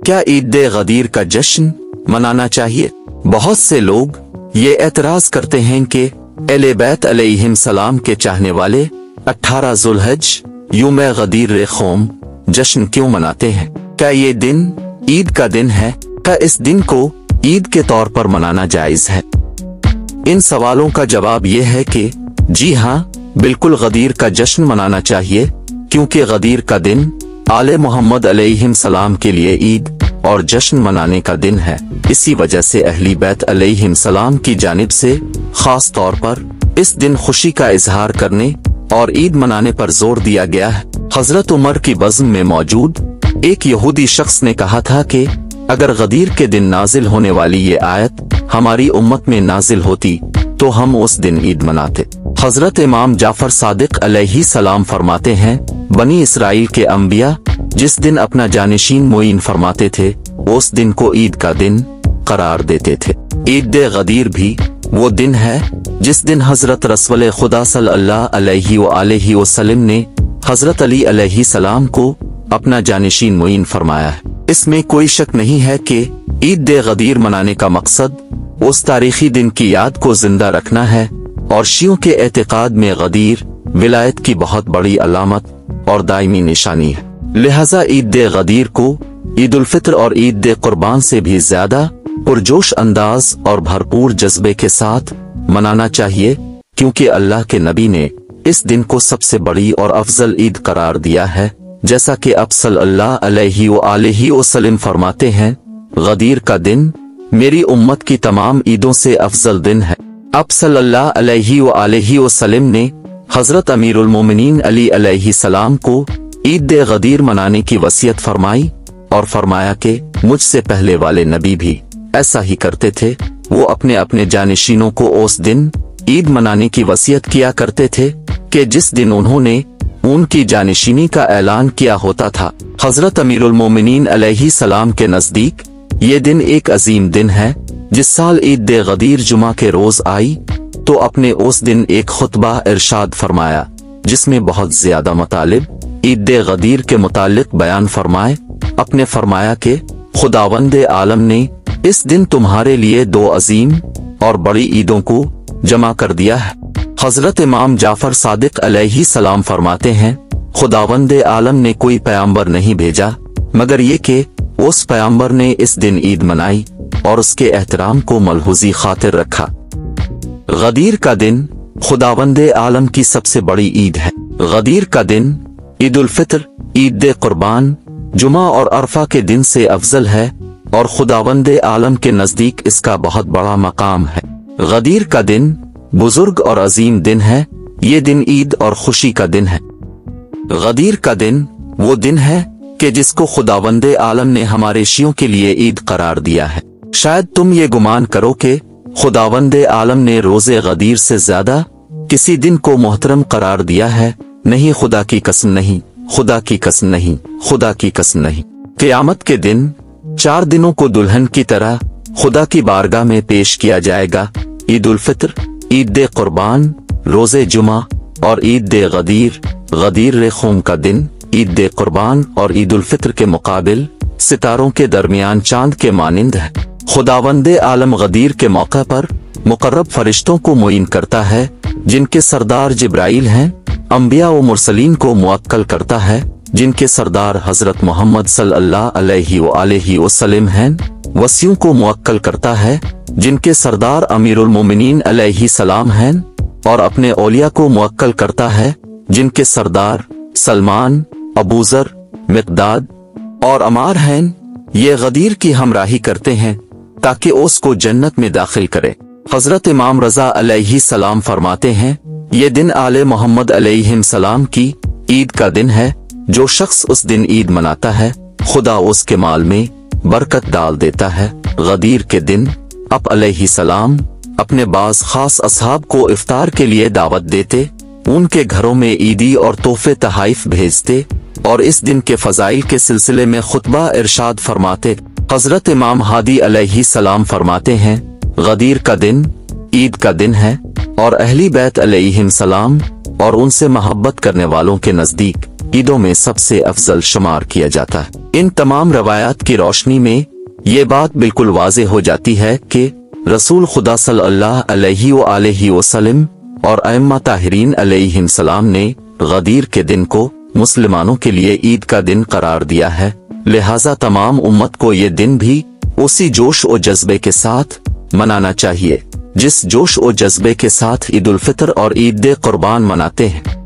क्या ईद गदीर का जश्न मनाना चाहिए? बहुत से लोग ये एतराज करते हैं कि अहले बैत अलैहिम सलाम के चाहने वाले 18 ज़ुल्हज यौम गदीर क़ौम जश्न क्यों मनाते हैं? क्या ये दिन ईद का दिन है? क्या इस दिन को ईद के तौर पर मनाना जायज है? इन सवालों का जवाब ये है कि जी हाँ, बिल्कुल गदीर का जश्न मनाना चाहिए, क्योंकि गदीर का दिन आले मोहम्मद अलैहिम सलाम के लिए ईद और जश्न मनाने का दिन है। इसी वजह से अहली बैत अलैहिम सलाम की जानिब से खास तौर पर इस दिन खुशी का इजहार करने और ईद मनाने पर जोर दिया गया है। हजरत उमर की बज़्म में मौजूद एक यहूदी शख्स ने कहा था कि अगर गदीर के दिन नाजिल होने वाली ये आयत हमारी उम्मत में नाजिल होती तो हम उस दिन ईद मनाते। हजरत इमाम जाफर सादिक अलैहि सलाम फरमाते हैं, बनी इसराइल के अंबिया जिस दिन अपना जानिशीन मुईन फरमाते थे उस दिन को ईद का दिन करार देते थे। ईद गदीर भी वो दिन है जिस दिन हजरत रसूल खुदा सल्लल्लाहु अलैहि वसल्लम ने हजरत अली अलैहि सलाम को अपना जानिशीन मुईन फरमाया है। इसमें कोई शक नहीं है कि ईद गदीर मनाने का मकसद उस तारीखी दिन की याद को जिंदा रखना है और शियों के एतकाद में गदीर विलायत की बहुत बड़ी अलामत और दायमी निशानी है। लिहाजा ईद गदीर को ईद उल फित्र और ईद कुर्बान से भी ज्यादा पुरजोश अंदाज और भरपूर जज्बे के साथ मनाना चाहिए, क्योंकि अल्लाह के नबी ने इस दिन को सबसे बड़ी और अफजल ईद करार दिया है। जैसा कि अब सल्लल्लाहु अलैहि वसल्लम फरमाते हैं, गदीर का दिन मेरी उम्मत की तमाम ईदों से अफजल दिन है। अब सल्लल्लाहु अलैहि वसल्लम ने हजरत अमीरुल मोमिनीन अली अलैहि सलाम को ईद गदीर मनाने की वसीयत फरमाई और फरमाया कि मुझसे पहले वाले नबी भी ऐसा ही करते थे। वो अपने अपने जानिशीनों को उस दिन ईद मनाने की वसीयत किया करते थे कि जिस दिन उन्होंने उनकी जानिशीनी का ऐलान किया होता था। हजरत अमीरुल मोमिनीन अलैहि सलाम के नजदीक ये दिन एक अजीम दिन है। जिस साल ईद गदीर जुमा के रोज आई तो अपने उस दिन एक खुतबा इरशाद फरमाया जिसमें बहुत ज्यादा मतालिब ईद गदीर के मुतालिक बयान फरमाए। अपने फरमाया कि खुदावंद आलम ने इस दिन तुम्हारे लिए दो अजीम और बड़ी ईदों को जमा कर दिया है। हजरत इमाम जाफर सादिक अलैहि सलाम फरमाते हैं, खुदावंद आलम ने कोई पैगंबर नहीं भेजा मगर ये कि उस पैगंबर ने इस दिन ईद मनाई और उसके एहतराम को मलहूजी खातिर रखा। गदीर का दिन खुदावंद आलम की सबसे बड़ी ईद है। गदीर का दिन ईद उल फित्र, ईद कुर्बान, जुमा और अरफा के दिन से अफजल है और खुदावंद आलम के नजदीक इसका बहुत बड़ा मकाम है। गदीर का दिन बुजुर्ग और अजीम दिन है। ये दिन ईद और खुशी का दिन है। गदीर का दिन वो दिन है कि जिसको खुदावंद आलम ने हमारे शियों के लिए ईद करार दिया है। शायद तुम ये गुमान करो कि खुदावंद आलम ने रोजे गदीर से ज्यादा किसी दिन को मोहतरम करार दिया है। नहीं, खुदा की कसम नहीं, खुदा की कसम नहीं, खुदा की कसम नहीं। क़यामत के दिन 4 दिनों को दुल्हन की तरह खुदा की बारगाह में पेश किया जाएगा। ईद उल फित्र, ईद कुर्बान, रोजे जुमा और ईद गदीर। गदीर क़ौम का दिन ईद कुर्बान और ईद उल फित्र के मुकाबिल सितारों के दरमियान चांद के मानिंद है। खुदावंद आलम गदीर के मौका पर मुकर्रब फरिश्तों को मुईन करता है जिनके सरदार जिब्राइल हैं। अंबिया व मुरसलीन को मुअक्कल करता है जिनके सरदार हजरत मोहम्मद सल्लल्लाहु अलैहि वसल्लम हैं। वसियों को मुअक्कल करता है जिनके सरदार अमीरुल मोमिनीन अलैहि सलाम हैं और अपने औलिया को मुअक्कल करता है जिनके सरदार सलमान, अबूजर, मिक़दाद और अमार हैं। ये गदीर की हमराही करते हैं ताकि उसको जन्नत में दाखिल करे। हजरत इमाम रजा अलैहि सलाम फरमाते हैं, ये दिन आले मोहम्मद अलैहिम सलाम की ईद का दिन है। जो शख्स उस दिन ईद मनाता है खुदा उसके माल में बरकत डाल देता है। गदीर के दिन आप अलैहि सलाम अपने बाज खास असहाब को इफ्तार के लिए दावत देते, उनके घरों में ईदी और तोहफे तहाइफ भेजते और इस दिन के फजाइल के सिलसिले में खुतबा इरशाद फरमाते। हजरत इमाम हादी अलैहि सलाम फरमाते हैं, गदीर का दिन ईद का दिन है और अहली बैत अलैहिम सलाम और उनसे मोहब्बत करने वालों के नजदीक عیدوں میں سب سے افضل شمار کیا جاتا ہے۔ ان تمام روایات کی روشنی میں یہ بات بالکل واضح ہو جاتی ہے کہ رسول خدا صلی اللہ علیہ وآلہ وسلم اور ائمہ طاہرین علیہم السلام نے غدیر کے دن کو مسلمانوں کے لیے عید کا دن قرار دیا ہے، لہٰذا تمام امت کو یہ دن بھی اسی جوش و جذبے کے ساتھ منانا چاہیے جس جوش و جذبے کے ساتھ عید الفطر اور عید قربان مناتے ہیں۔